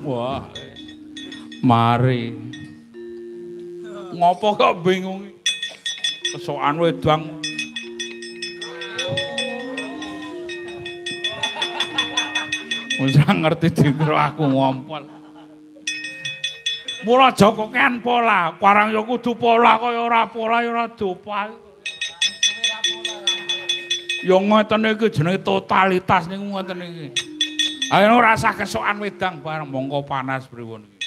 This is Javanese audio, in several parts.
Wah. Mari. Ngopo kok bingung? Kesokan wedang. Wis ngerti dikira aku ngompol. Mula Joko kan pola, parang ya kudu pola kaya ora pola ya ora dopa. Ya ngoten iki jenenge totalitas niku ngoten iki. Ayo ora usah kesokan wedang bareng mongko panas priwun iki.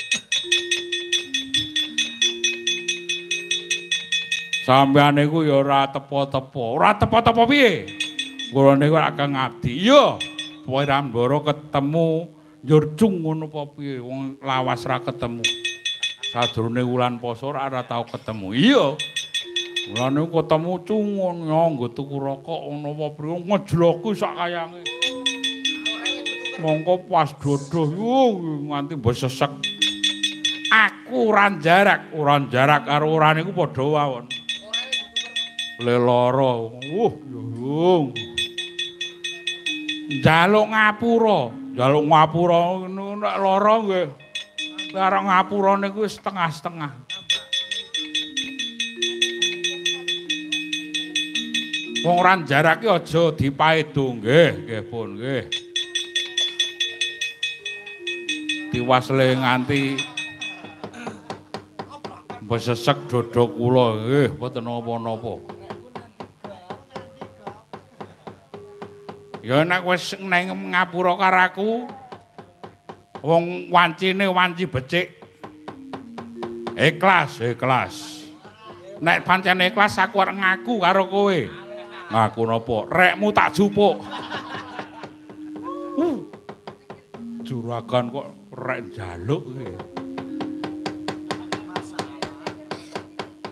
Sampeyan niku ya ora tepo-tepo. Ora tepo-tepo piye? Kula niku ora ngabdi. Iya. Wirambara ketemu njurjung ngono apa piye? Wong lawas ra ketemu. Sadurunge wulan poso ora tau ketemu. Iya. Wulan niku ketemu cungun nggo tuku rokok ngono apa priye ngejloki sak kayange. Mongko pas dodoh nganti mbok sesek. Aku ora jarak karo ora niku padha wawon. Leloro. Yung. Njaluk ngapura ngono nek lara nggih. Karo ngapura niku wis setengah-setengah. Wong ora jarake aja dipaedo nggih pun nggih. Diwasle nganti besesek dodho kula nggih mboten napa-napa. Ya nek wis neng ngapura karo aku wong wancine wanci becik. Ikhlas. Nek pancen ikhlas aku arep ngaku karo kowe. Ngaku napa? Rekmu tak jupuk. Juragan kok rek njaluk iki.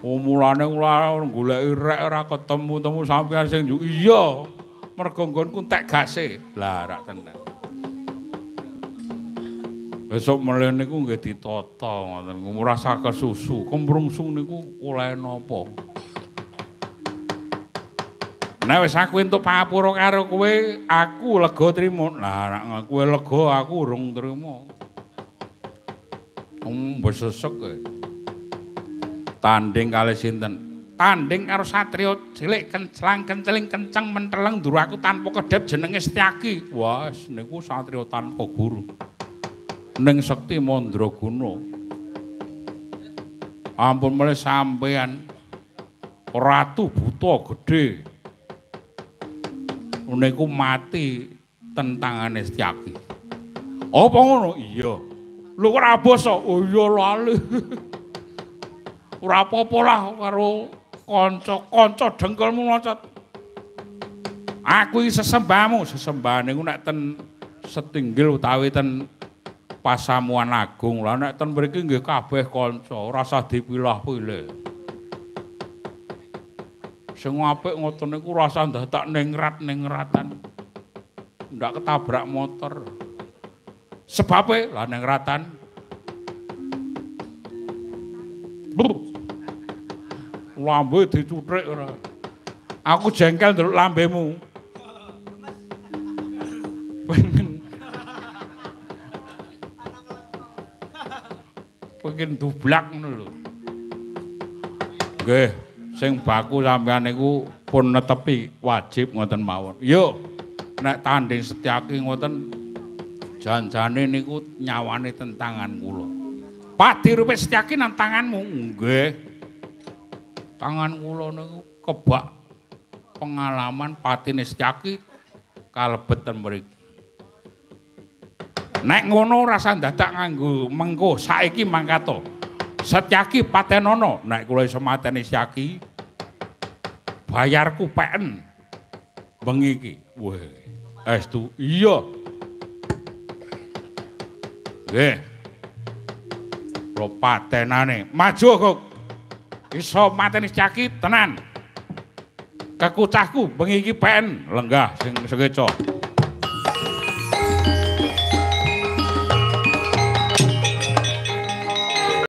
Mulane kula goleki rek ora ketemu-temu sampeyan sing iya. Mergo nggonku entek gase. Lah rak tenan. Besok melen niku nggih ditata ngoten. Ngurasa kesusu, kemrungsung niku oleh napa? Nek wis aku entuk pangapura karo kowe, aku lega trima. Lah nek kowe lega aku urung trima. Mbok sesek kowe. Tanding kalih sinten? Tanding karo satriya cilik kencelang-kenceling kenceng menteleng ndur aku tanpa kedhep jenenge Setyaki. Wah, niku satriya tanpa guru. Ning Sekti Mandraguna. Ampun mele sampean ratu buta gedhe. Niku mati tentangane Setyaki. Apa ngono? Iya. Lho kok ora basa? Oh iya lali. Ora apa-apa lah karo kanca dengkelmu loncat. Aku iki sesembahmu, sesembah niku nek ten Setinggil utawi ten Pasamuan Agung. Lah nek ten mriki nggih kabeh kanca, ora usah dipilah-pilih. Sing apik ngoten niku ora usah ndadak ningrat-ningratan. Ndak ketabrak motor. Sebabe lah ningratan. Lambe dicuthik ora. Aku jengkel ndelok lambemu. Pengen dublak ngono lho. Nggih, sing baku sampeyan niku pun netepi wajib ngoten mawon. Yo, nek tanding Setyaki ngoten janjane niku nyawane tentangan kula. Padirupe Setyaki nang tanganmu. Nggih. Tangan kula niku kebak pengalaman patine Setyaki kalebet ten mriki. Nek ngono rasa dadak nganggo mengko saiki mangkato. Setyaki patenono, nek kula iso mateni Setyaki bayarku peken bengi iki. Wah, estu iya. Nggih. Kula patenane, maju kok. Iso mateni Setyaki tenan. Kekucahku bengi iki peken lenggah sing sekeca.